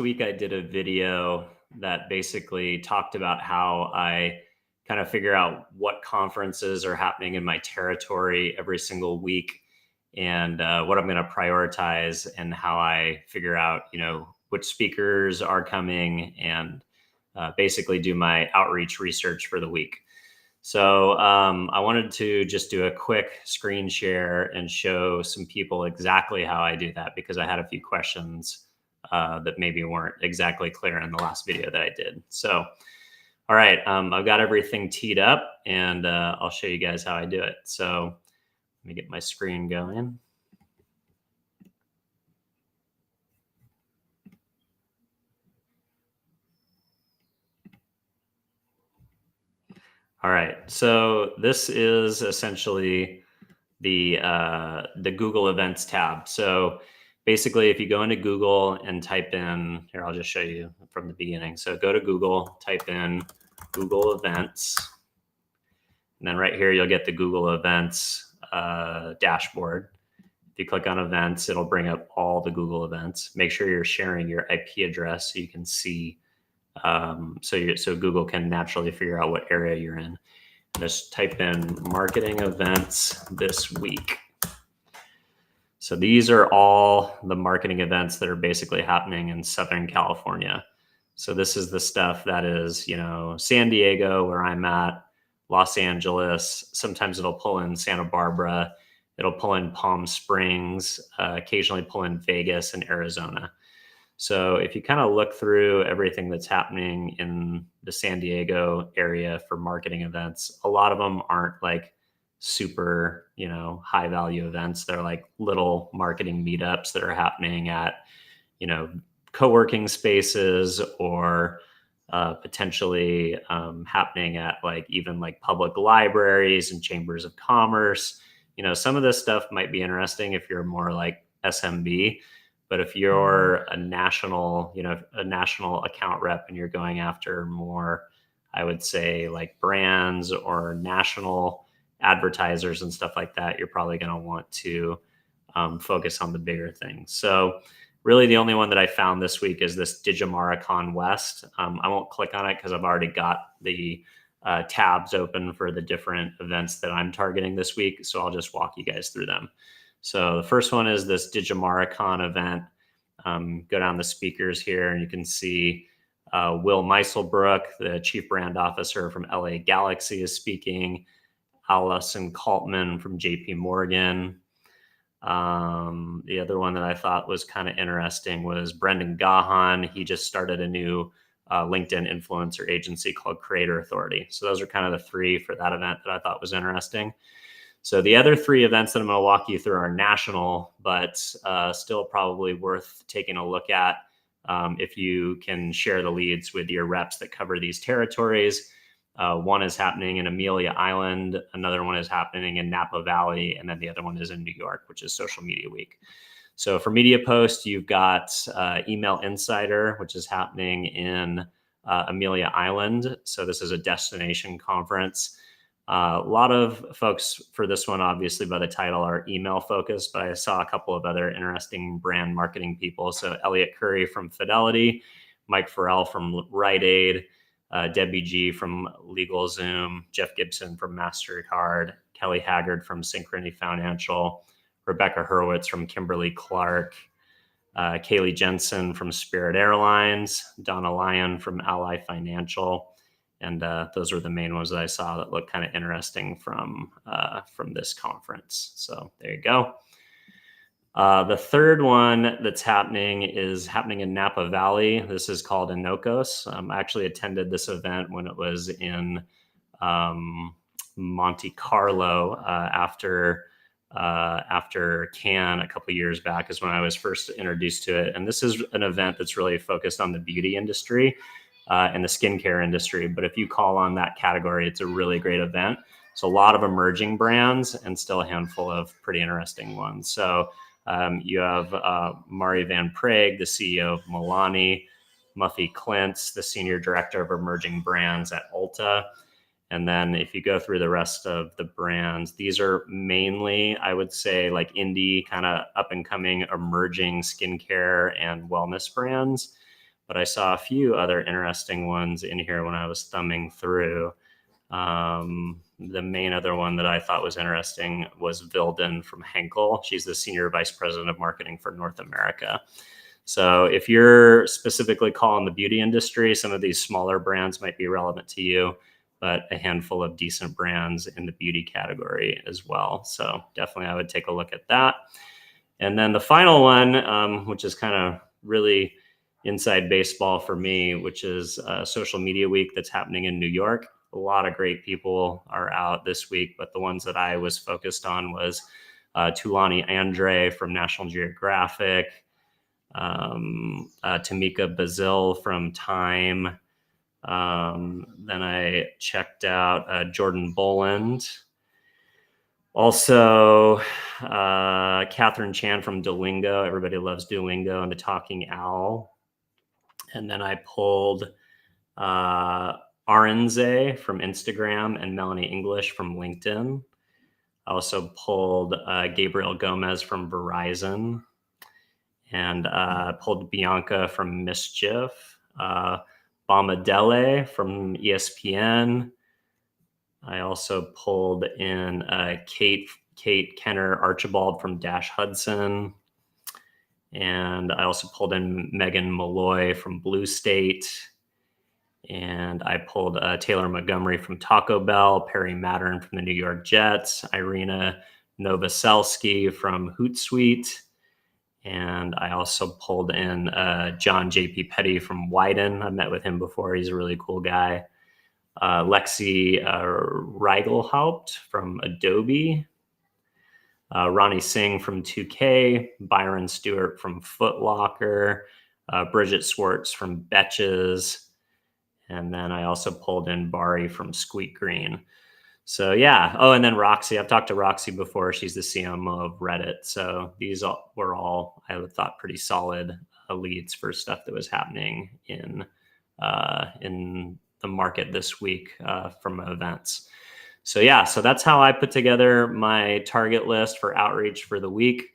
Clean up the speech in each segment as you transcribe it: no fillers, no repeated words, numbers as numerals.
week I did a video that basically talked about how I kind of figure out what conferences are happening in my territory every single week and what I'm going to prioritize and how I figure out, which speakers are coming and basically do my outreach research for the week. So I wanted to just do a quick screen share and show some people exactly how I do that because I had a few questions that maybe weren't exactly clear in the last video that I did. So, all right, I've got everything teed up and I'll show you guys how I do it. So let me get my screen going. All right, so this is essentially the Google Events tab. So basically, if you go into Google and type in here, I'll just show you from the beginning. So go to Google, type in Google Events, and then right here you'll get the Google Events dashboard. If you click on Events, it'll bring up all the Google events. Make sure you're sharing your IP address so you can see, so Google can naturally figure out what area you're in. Just type in marketing events this week. So these are all the marketing events that are basically happening in Southern California. So this is the stuff that is, San Diego, where I'm at, Los Angeles. Sometimes it'll pull in Santa Barbara. It'll pull in Palm Springs, occasionally pull in Vegas and Arizona. So if you kind of look through everything that's happening in the San Diego area for marketing events, a lot of them aren't like super, high value events. They're like little marketing meetups that are happening at, co-working spaces or potentially happening at even public libraries and chambers of commerce. Some of this stuff might be interesting if you're more like SMB. But if you're a national account rep and you're going after more, I would say like brands or national advertisers and stuff like that, you're probably going to want to focus on the bigger things. So really the only one that I found this week is this DigimarCon West. I won't click on it because I've already got the tabs open for the different events that I'm targeting this week. So I'll just walk you guys through them. So the first one is this DigimarCon event. Go down the speakers here and you can see Will Meiselbrook, the Chief Brand Officer from LA Galaxy, is speaking. Allison Kaltman from JP Morgan. The other one that I thought was kind of interesting was Brendan Gahan. He just started a new LinkedIn influencer agency called Creator Authority. So those are kind of the three for that event that I thought was interesting. So the other three events that I'm going to walk you through are national, but still probably worth taking a look at if you can share the leads with your reps that cover these territories. One is happening in Amelia Island, another one is happening in Napa Valley, and then the other one is in New York, which is Social Media Week. So for Media Post, you've got Email Insider, which is happening in Amelia Island. So this is a destination conference. A lot of folks for this one, obviously by the title, are email focused, but I saw a couple of other interesting brand marketing people. So Elliot Curry from Fidelity, Mike Farrell from Rite Aid, Debbie G from LegalZoom, Jeff Gibson from MasterCard, Kelly Haggard from Synchrony Financial, Rebecca Hurwitz from Kimberly-Clark, Kaylee Jensen from Spirit Airlines, Donna Lyon from Ally Financial. And those were the main ones that I saw that looked kind of interesting from this conference. So there you go. The third one that's happening is happening in Napa Valley. This is called Inokos. I actually attended this event when it was in Monte Carlo after Cannes a couple of years back is when I was first introduced to it. And this is an event that's really focused on the beauty industry and the skincare industry. But if you call on that category, it's a really great event. So a lot of emerging brands and still a handful of pretty interesting ones. So you have Mari Van Prague, the CEO of Milani, Muffy Klintz, the Senior Director of Emerging Brands at Ulta. And then if you go through the rest of the brands, these are mainly, I would say, like indie kind of up and coming emerging skincare and wellness brands. but I saw a few other interesting ones in here when I was thumbing through. The main other one that I thought was interesting was Vilden from Henkel. She's the Senior Vice President of Marketing for North America. So if you're specifically calling the beauty industry, some of these smaller brands might be relevant to you, but a handful of decent brands in the beauty category as well. So definitely I would take a look at that. And then the final one, which is kind of really inside baseball for me, which is Social Media Week that's happening in New York. A lot of great people are out this week, but the ones that I was focused on was Tulani Andre from National Geographic, Tamika Bazil from Time. Then I checked out Jordan Boland. Also, Catherine Chan from Duolingo. Everybody loves Duolingo and the Talking Owl. And then I pulled Arinze from Instagram and Melanie English from LinkedIn. I also pulled Gabriel Gomez from Verizon and pulled Bianca from Mischief, Bomadele from ESPN. I also pulled in Kate Kenner Archibald from Dash Hudson. And I also pulled in Megan Malloy from Blue State. And I pulled Taylor Montgomery from Taco Bell, Perry Mattern from the New York Jets, Irina Novoselsky from Hootsuite. And I also pulled in John J.P. Petty from Wyden. I've met with him before. He's a really cool guy. Lexi Reigelhaupt from Adobe. Ronnie Singh from 2K. Byron Stewart from Foot Locker. Bridget Swartz from Betches. And then I also pulled in Bari from Squeak Green. So yeah. Oh, and then Roxy. I've talked to Roxy before. She's the CMO of Reddit. So these were all, I thought, pretty solid leads for stuff that was happening in the market this week from events. So yeah, so that's how I put together my target list for outreach for the week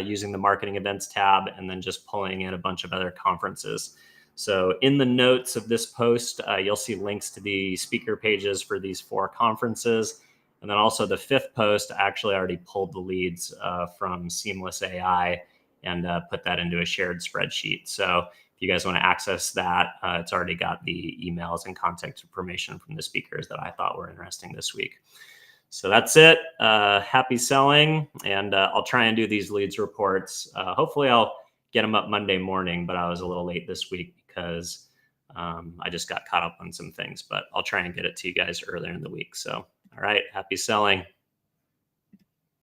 using the marketing events tab and then just pulling in a bunch of other conferences. So in the notes of this post, you'll see links to the speaker pages for these 4 conferences. And then also the 5th post, I actually already pulled the leads from Seamless AI and put that into a shared spreadsheet. So if you guys want to access that, it's already got the emails and contact information from the speakers that I thought were interesting this week. So that's it. Happy selling. And I'll try and do these leads reports. Hopefully I'll get them up Monday morning, but I was a little late this week because I just got caught up on some things, but I'll try and get it to you guys earlier in the week. So, all right, happy selling.